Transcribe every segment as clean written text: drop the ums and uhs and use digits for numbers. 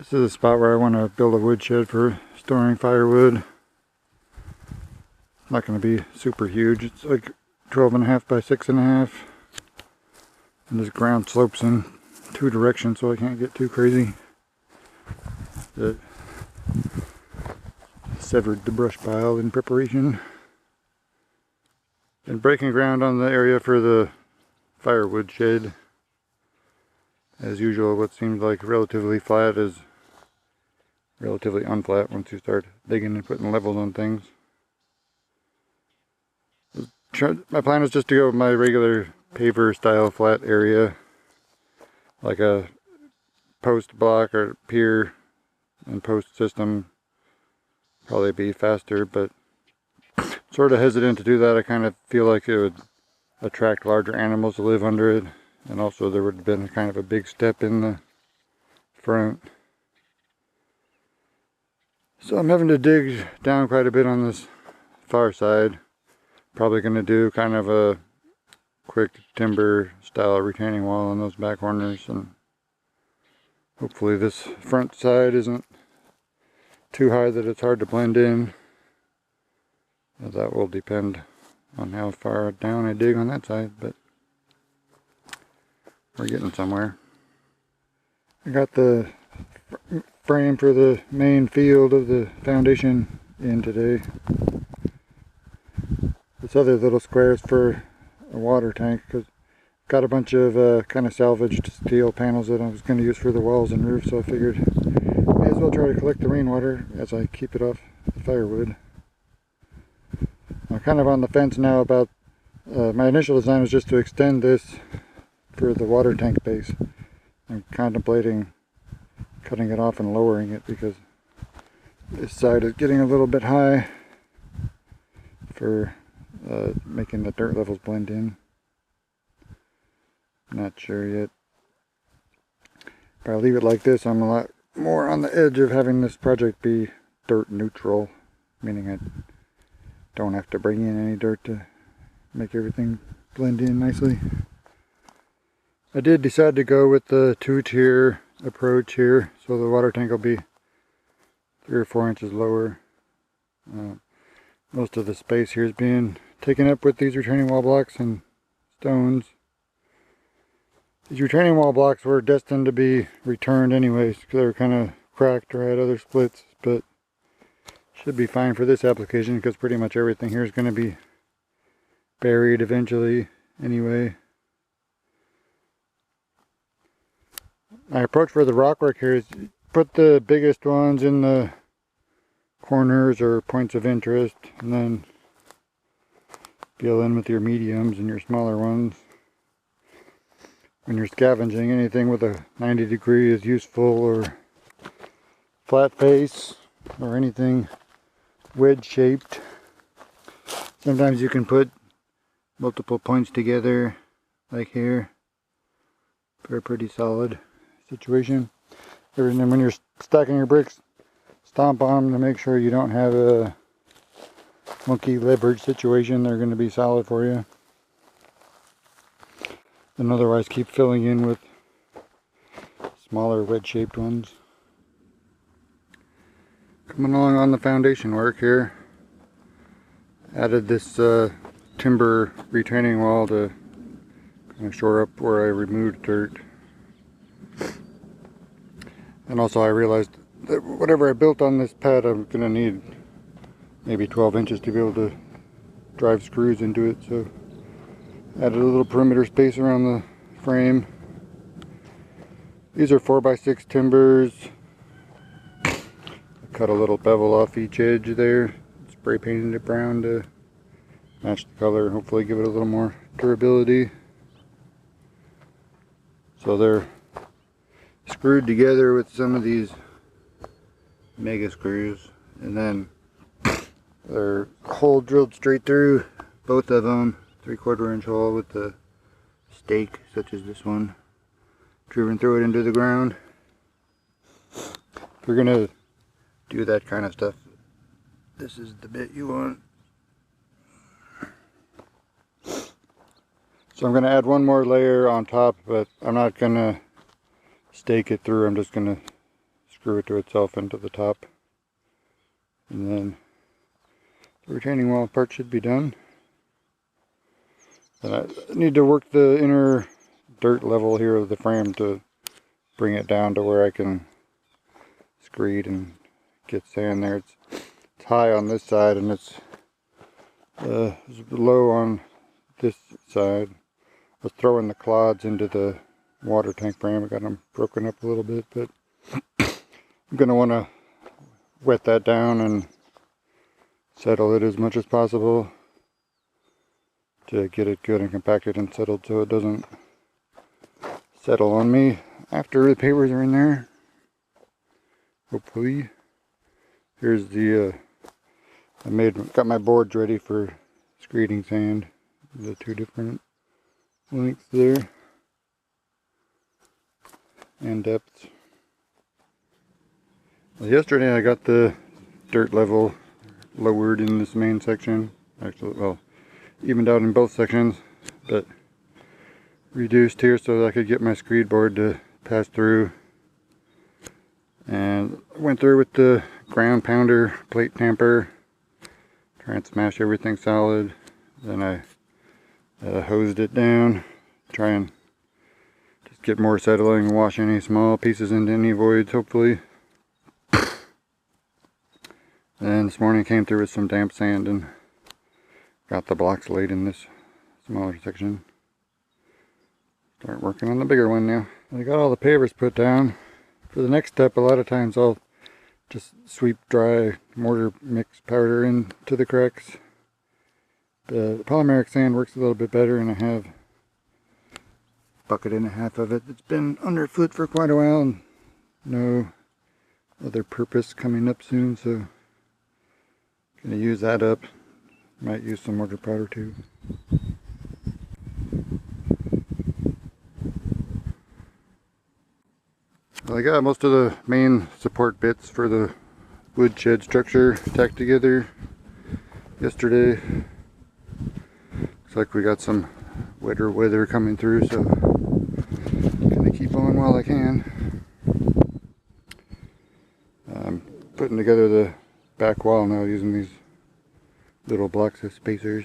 This is a spot where I want to build a woodshed for storing firewood. Not going to be super huge. It's like 12.5 by 6.5. And this ground slopes in 2 directions, so I can't get too crazy. It severed the brush pile in preparation. Been breaking ground on the area for the firewood shed. As usual, what seemed like relatively flat is relatively unflat once you start digging and putting levels on things. My plan is just to go with my regular paver style flat area, like a post block or pier and post system. Probably be faster, but sort of hesitant to do that. I kind of feel like it would attract larger animals to live under it, and also there would have been kind of a big step in the front. So I'm having to dig down quite a bit on this far side. Probably going to do kind of a quick timber style retaining wall on those back corners, and hopefully this front side isn't too high that it's hard to blend in. That will depend on how far down I dig on that side, but we're getting somewhere. I got the frame for the main field of the foundation in today. This other little square is for a water tank, because I've got a bunch of kind of salvaged steel panels that I was going to use for the walls and roof, so I figured may as well try to collect the rainwater as I keep it off the firewood. I'm kind of on the fence now about, my initial design was just to extend this for the water tank base. I'm contemplating cutting it off and lowering it because this side is getting a little bit high for making the dirt levels blend in. Not sure yet. If I leave it like this, I'm a lot more on the edge of having this project be dirt neutral, meaning I don't have to bring in any dirt to make everything blend in nicely. I did decide to go with the 2-tier approach here, so the water tank will be 3 or 4 inches lower. Most of the space here is being taken up with these retaining wall blocks and stones. These retaining wall blocks were destined to be returned anyways, because they were kind of cracked or had other splits, but should be fine for this application because pretty much everything here is going to be buried eventually anyway. My approach for the rockwork here is put the biggest ones in the corners or points of interest, and then fill in with your mediums and your smaller ones. When you're scavenging, anything with a 90 degree is useful, or flat face, or anything wedge shaped. Sometimes you can put multiple points together like here for a pretty solid situation. And then when you're stacking your bricks, stomp on them to make sure you don't have a monkey leverage situation. They're going to be solid for you. And otherwise keep filling in with smaller wedge shaped ones. Coming along on the foundation work here. Added this timber retaining wall to kind of shore up where I removed dirt. And also I realized that whatever I built on this pad, I'm going to need maybe 12 inches to be able to drive screws into it, so added a little perimeter space around the frame. These are 4x6 timbers. I cut a little bevel off each edge there, spray painted it brown to match the color and hopefully give it a little more durability. So they're screwed together with some of these mega screws, and then they're hole drilled straight through both of them, 3/4 inch hole with the stake such as this one driven through it into the ground. If you're gonna do that kind of stuff, this is the bit you want. So I'm gonna add one more layer on top, but I'm not gonna stake it through. I'm just gonna screw it to itself into the top. And then the retaining wall part should be done. And I need to work the inner dirt level here of the frame to bring it down to where I can screed and get sand there. It's high on this side and it's low on this side. I was throwing the clods into the water tank frame. I got them broken up a little bit, but I'm going to want to wet that down and settle it as much as possible to get it good and compacted and settled so it doesn't settle on me after the papers are in there. Hopefully. Here's the got my boards ready for screeding sand. The two different lengths there and depths. Well, yesterday I got the dirt level lowered in this main section. Actually, well, evened out in both sections, but reduced here so that I could get my screed board to pass through. And I went through with the ground pounder plate tamper, trying to smash everything solid. Then I hosed it down, try and just get more settling and wash any small pieces into any voids, hopefully. And this morning came through with some damp sand and got the blocks laid in this smaller section. Start working on the bigger one now. I got all the pavers put down. For the next step, a lot of times I'll just sweep dry mortar mix powder into the cracks. The polymeric sand works a little bit better, and I have a bucket and a half of it. It's been underfoot for quite a while and no other purpose coming up soon, so gonna use that up. Might use some mortar powder too. Well, I got most of the main support bits for the woodshed structure tacked together yesterday. Looks like we got some wetter weather coming through, so gonna keep on while I can. I'm putting together the back wall now using these little blocks of spacers.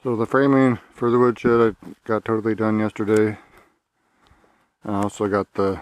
So the framing for the woodshed I got totally done yesterday. I also got the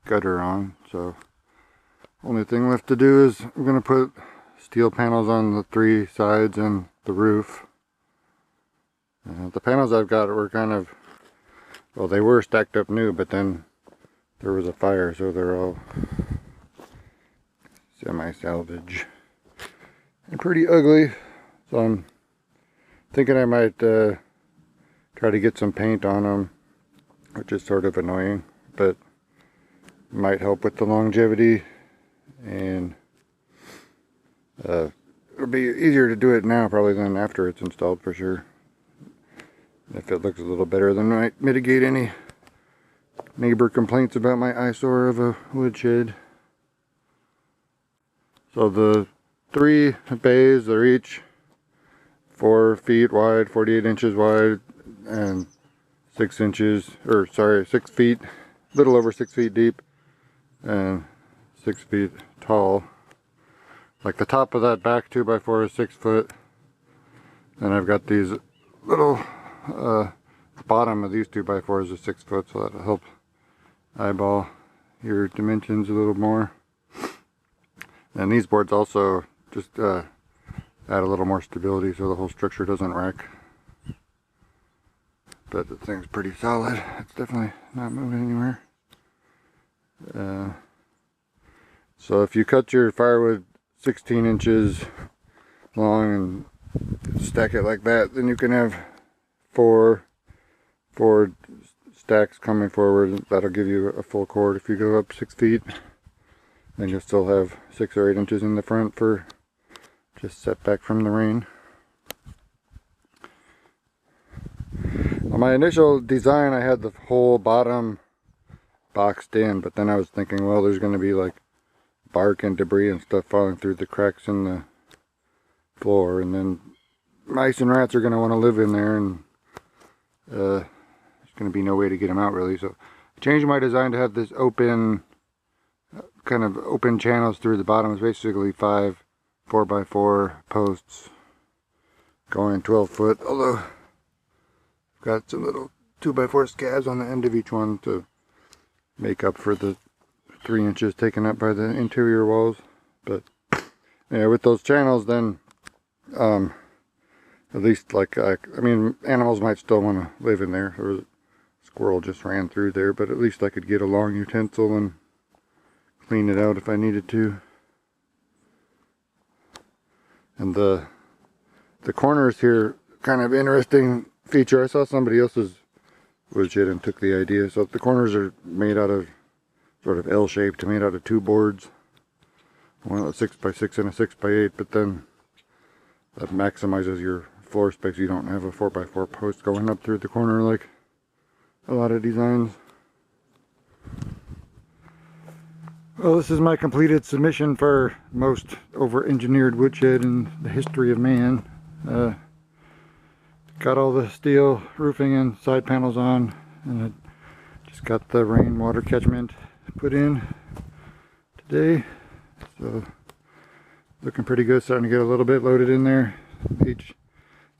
gutter on, so only thing left to do is I'm going to put steel panels on the three sides and the roof. The panels I've got were kind of, well, they were stacked up new, but then there was a fire, so they're all semi-salvage and pretty ugly. So I'm thinking I might try to get some paint on them, which is sort of annoying, but might help with the longevity, and it'll be easier to do it now probably than after it's installed for sure. If it looks a little better, then might mitigate any neighbor complaints about my eyesore of a woodshed. So the three bays are each 4 feet wide, 48 inches wide, and 6 feet, little over 6 feet deep, and 6 feet tall. Like the top of that back 2x4 is 6 foot. Then I've got these little, bottom of these 2x4s is 6 foot, so that'll help eyeball your dimensions a little more. And these boards also just add a little more stability so the whole structure doesn't rack. But the thing's pretty solid. It's definitely not moving anywhere. So if you cut your firewood 16 inches long and stack it like that, then you can have four stacked stacks coming forward. That'll give you a full cord. If you go up 6 feet, then you'll still have 6 or 8 inches in the front for just setback from the rain. On my initial design, I had the whole bottom boxed in, but then I was thinking, well, there's going to be like bark and debris and stuff falling through the cracks in the floor, and then mice and rats are going to want to live in there, and there's going to be no way to get them out really. So I changed my design to have this open, kind of open channels through the bottom. It's basically 5 4x4 posts going 12 foot, although I've got some little 2x4 scabs on the end of each one to make up for the 3 inches taken up by the interior walls. But yeah, with those channels, then at least, like, I mean, animals might still want to live in there. There was a squirrel just ran through there, but at least I could get a long utensil and clean it out if I needed to. And the corners here, kind of interesting feature. I saw somebody else's woodshed and took the idea. So the corners are made out of sort of L-shaped, made out of 2 boards. One a 6x6 and a 6x8, but then that maximizes your floor space. You don't have a 4x4 post going up through the corner like a lot of designs. Well, this is my completed submission for most over-engineered woodshed in the history of man. Got all the steel roofing and side panels on, and I just got the rainwater catchment put in today. So looking pretty good, starting to get a little bit loaded in there. Each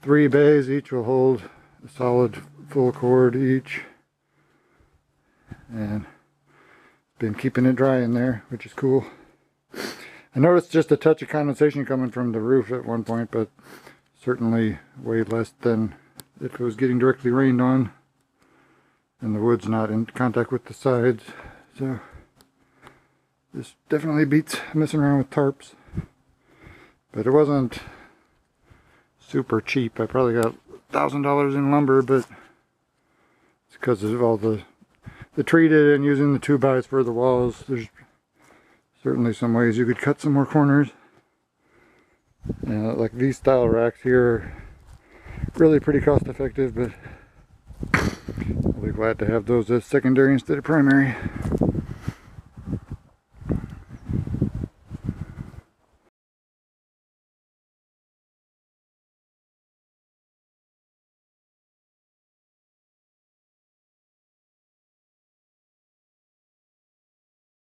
3 bays, each will hold a solid full cord each, and been keeping it dry in there, which is cool. I noticed just a touch of condensation coming from the roof at one point, but certainly way less than if it was getting directly rained on, and the wood's not in contact with the sides. So this definitely beats messing around with tarps. But it wasn't super cheap. I probably got $1,000 in lumber, but it's because of all the treated and using the 2x for the walls. There's certainly some ways you could cut some more corners. Like these style racks here are really pretty cost effective, but I'll be glad to have those as secondary instead of primary.